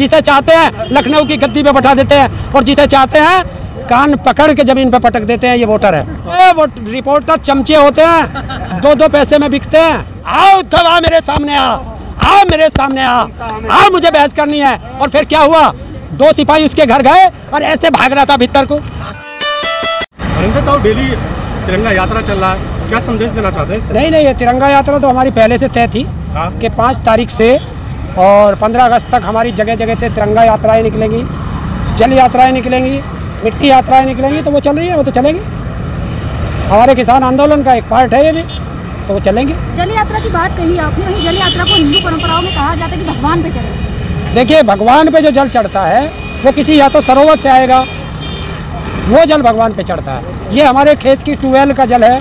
जिसे चाहते हैं लखनऊ की गद्दी पे बैठा देते हैं और जिसे चाहते हैं कान पकड़ के जमीन पे पटक देते हैं। ये वोटर है। वो रिपोर्टर चमचे होते हैं, 2-2 पैसे में बिकते हैं। आओ तब आ मेरे सामने आओ मेरे सामने आओ मुझे बहस करनी है। और फिर क्या हुआ, 2 सिपाही उसके घर गए और ऐसे भाग रहा था भीतर को। डेली तिरंगा यात्रा चल रहा है, क्या संदेश देना चाहते हैं? नहीं, ये तिरंगा यात्रा तो हमारी पहले से तय थी कि 5 तारीख से और 15 अगस्त तक हमारी जगह जगह से तिरंगा यात्राएं निकलेंगी, जल यात्राएं निकलेंगी, मिट्टी यात्राएं निकलेंगी। तो वो चल रही है, वो तो चलेंगी। हमारे किसान आंदोलन का एक पार्ट है ये भी, तो वो चलेंगे। जल यात्रा की बात कही आपने, वही जल यात्रा को हिंदू परंपराओं में कहा जाता है कि भगवान पे चढ़े। देखिए, भगवान पे जो जल चढ़ता है वो किसी या तो सरोवर से आएगा, वो जल भगवान पे चढ़ता है। ये हमारे खेत की ट्यूबवेल का जल है,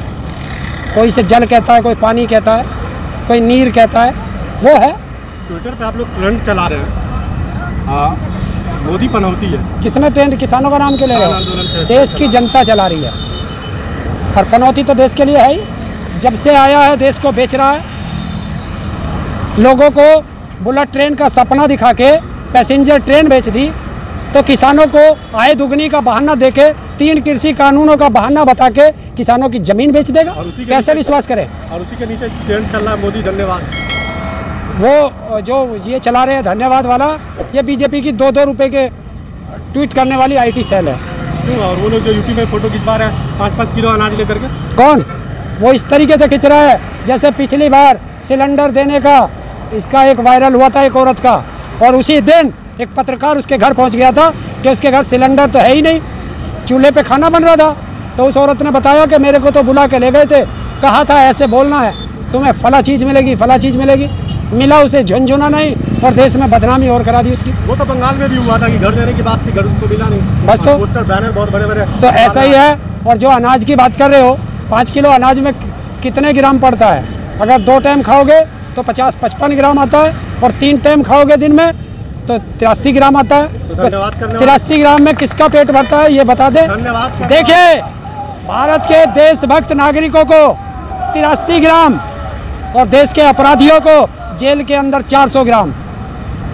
कोई इसे जल कहता है, कोई पानी कहता है, कोई नीर कहता है, वो है। ट्विटर पे आप लोग ट्रेंड चला रहे हैं, मोदी पनौती है। किसने ट्रेंड? किसानों का नाम क्यों ले रहे हो? देश की जनता चला रही है और पनौती तो देश के लिए है ही। जब से आया है देश को बेच रहा है, लोगों को बुलेट ट्रेन का सपना दिखा के पैसेंजर ट्रेन बेच दी, तो किसानों को आय दुगनी का बहाना देके 3 कृषि कानूनों का बहाना बता के किसानों की जमीन बेच देगा। कैसे विश्वास करें? और उसी के नीचे ट्रेंड चल रहा है, मोदी धन्यवाद। वो जो ये चला रहे हैं धन्यवाद वाला, ये बीजेपी की 2-2 रुपए के ट्वीट करने वाली IT सेल है। और वो लोग जो यूपी में फोटो खिंचवा रहे हैं 5-5 किलो अनाज लेकर के, कौन? वो इस तरीके से खिंच रहा है जैसे पिछली बार सिलेंडर देने का इसका एक वायरल हुआ था एक औरत का, और उसी दिन एक पत्रकार उसके घर पहुंच गया था कि उसके घर सिलेंडर तो है ही नहीं, चूल्हे पे खाना बन रहा था। तो उस औरत ने बताया कि मेरे को तो बुला के ले गए थे, कहा था ऐसे बोलना है, तुम्हें फला चीज़ मिलेगी, फला चीज़ मिलेगी। मिला उसे झुनझुना नहीं और देश में बदनामी और करा दी उसकी। वो तो बंगाल में भी हुआ था कि घर देने की बात थी, घर उनको मिला नहीं, बस। तो पोस्टर बैनर बहुत बड़े-बड़े। तो ऐसा ही है। और जो अनाज की बात कर रहे हो, 5 किलो अनाज में कितने ग्राम पड़ता है? अगर 2 टाइम खाओगे तो 50-55 ग्राम आता है, और 3 टाइम खाओगे दिन में तो 83 ग्राम आता है। तो 83 ग्राम में किसका पेट भरता है ये बता दे। देखिए, भारत के देशभक्त नागरिकों को 83 ग्राम और देश के अपराधियों को जेल के अंदर 400 ग्राम।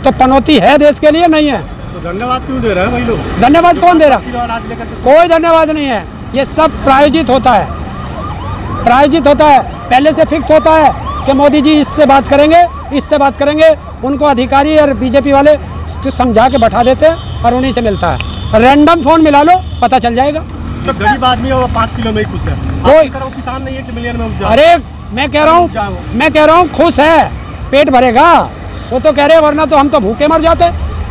तो पनौती है देश के लिए, नहीं है? तो धन्यवाद क्यों दे रहे हैं वही लोग? धन्यवाद कौन दे रहा? कोई धन्यवाद नहीं है। ये सब प्रायोजित होता है, प्रायोजित होता है। पहले से फिक्स होता है कि मोदी जी इससे बात करेंगे, इससे बात करेंगे। उनको अधिकारी और बीजेपी वाले समझा के बैठा देते हैं और उन्हीं से मिलता है। रैंडम फोन मिला लो, पता चल जाएगा। तो गरीब आदमी है वो 5 किलो में ही खुश है, कोई किसान नहीं है कि मिलियन में। अरे मैं कह रहा हूँ खुश है, पेट भरेगा। वो तो कह रहे हैं वरना तो हम तो भूखे मर जाते।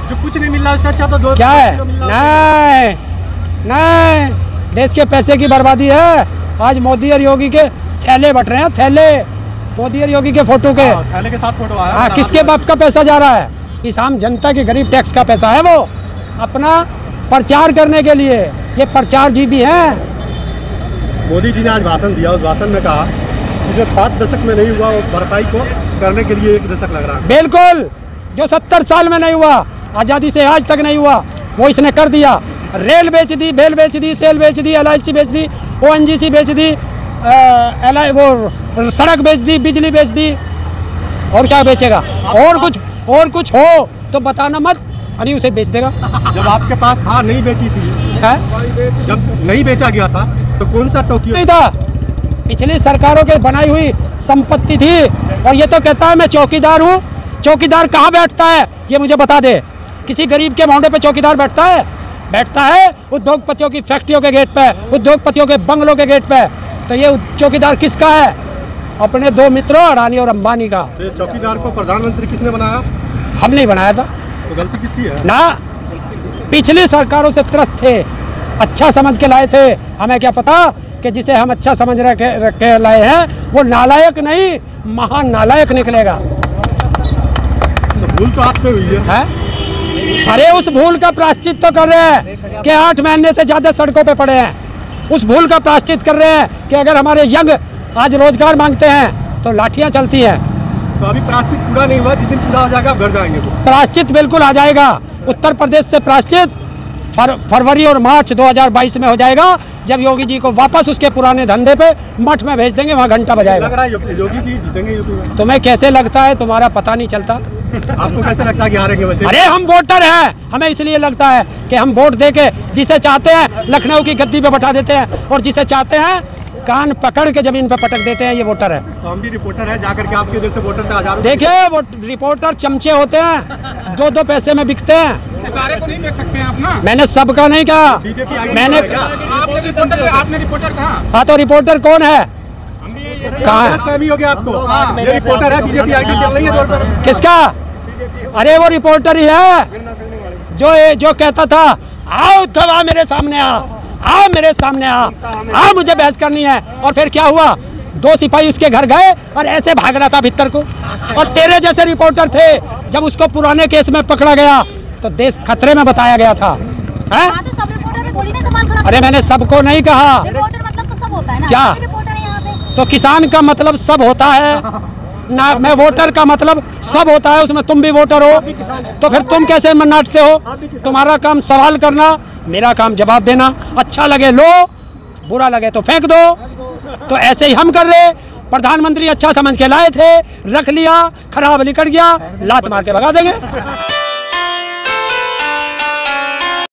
जो कुछ नहीं मिल रहा उससे अच्छा तो 2 क्या है? नहीं, देश के पैसे की बर्बादी है। आज मोदी और योगी के थैले बट रहे हैं, थैले। मोदी और योगी के फोटो के थैले के साथ फोटो आया। हाँ, किसके बाप का पैसा जा रहा है? इस आम जनता के गरीब टैक्स का पैसा है। वो अपना प्रचार करने के लिए, ये प्रचार जीवी हैं। मोदी जी ने आज भाषण दिया, उस भाषण में कहा कि जो 7 दशक में नहीं हुआ वो भरपाई को करने के लिए 1 दशक लग रहा है। बिल्कुल, जो 70 साल में नहीं हुआ, आज़ादी से आज तक नहीं हुआ, वो इसने कर दिया। रेल बेच दी, बेल बेच दी, सेल बेच दी, LIC बेच दी, ONGC बेच दी, वो सड़क बेच दी, बिजली बेच दी, और क्या बेचेगा? और कुछ हो तो बताना मत, अरे उसे बेच देगा। जब आपके पास था, नहीं बेची थी है? जब नहीं बेचा गया था तो कौन सा टोक्यो नहीं था? पिछली सरकारों के बनाई हुई संपत्ति थी। और ये तो कहता है मैं चौकीदार हूँ। चौकीदार कहाँ बैठता है ये मुझे बता दे। किसी गरीब के मोहल्ले पे चौकीदार बैठता है? बैठता है उद्योगपतियों की फैक्ट्रियों के गेट पे, उद्योगपतियों के बंगलों के गेट पे। तो ये चौकीदार किसका है? अपने 2 मित्रों अडानी और अंबानी का। तो चौकीदार को प्रधानमंत्री किसने बनाया? हम नहीं बनाया था। तो गलती किसकी है? ना, पिछली सरकारों से त्रस्त थे, अच्छा समझ के लाए थे। हमें क्या पता कि जिसे हम अच्छा समझ रख के लाए हैं वो नालायक नहीं, महान नालायक निकलेगा। तो भूल तो आपसे हुई है? अरे उस भूल का प्रायश्चित तो कर रहे हैं कि 8 महीने से ज़्यादा सड़कों पे पड़े हैं। उस भूल का प्रायश्चित कर रहे हैं कि अगर हमारे यंग आज रोजगार मांगते हैं तो लाठियां चलती हैं। तो अभी प्रायश्चित पूरा नहीं हुआ, जिस दिन पूरा हो जाएगा घर जाएंगे। प्रायश्चित बिल्कुल आ जाएगा। उत्तर प्रदेश से प्रायश्चित फरवरी और मार्च 2022 में हो जाएगा, जब योगी जी को वापस उसके पुराने धंधे पे मठ में भेज देंगे, वहाँ घंटा बजाएगा। लग रहा है योगी जी जीतेंगे यूपी में। तुम्हें कैसे लगता है? तुम्हारा पता नहीं चलता। आपको कैसे लगता है कि हारेंगे वैसे? अरे हम वोटर हैं, हमें इसलिए लगता है कि हम वोट दे के जिसे चाहते हैं लखनऊ की गद्दी पे बैठा देते हैं, और जिसे चाहते हैं कान पकड़ के जमीन पे पटक देते हैं। ये वोटर है। तो हम भी रिपोर्टर है, जाकर के आपके जैसे वोटर से हजारों। देखिए वो रिपोर्टर चमचे होते हैं, 2-2 पैसे में बिकते हैं। सारे को नहीं देख सकते हैं आप ना। मैंने सबका नहीं कहा, मैंने आपने रिपोर्टर कहा। हाँ तो रिपोर्टर कौन है? कहाँ है? फहमी हो गया आपको? ये रिपोर्टर है, बीजेपी आईडी चल रही है रोड पर। किसका? अरे वो रिपोर्टर ही है जो कहता था आओ दवा मेरे सामने आओ मेरे सामने आओ मुझे बहस करनी है। और फिर क्या हुआ? 2 सिपाही उसके घर गए और ऐसे भाग रहा था भीतर को। और तेरे जैसे रिपोर्टर थे, जब उसको पुराने केस में पकड़ा गया तो देश खतरे में बताया गया था। हैं? हाँ, तो सब रिपोर्टर थोड़ी ना सवाल खड़ा अरे मैंने सबको नहीं कहा। रिपोर्टर मतलब तो सब होता है ना। क्या? रिपोर्टर है यहाँ पे। तो किसान का मतलब सब होता है ना, मैं वोटर का मतलब सब होता है, उसमें तुम भी वोटर हो, तो फिर तुम कैसे नाटते हो? तुम्हारा काम सवाल करना, मेरा काम जवाब देना। अच्छा लगे लो, बुरा लगे तो फेंक दो। तो ऐसे ही हम कर रहे। प्रधानमंत्री अच्छा समझ के लाए थे, रख लिया, खराब निकल गया, लात मार के भगा देंगे।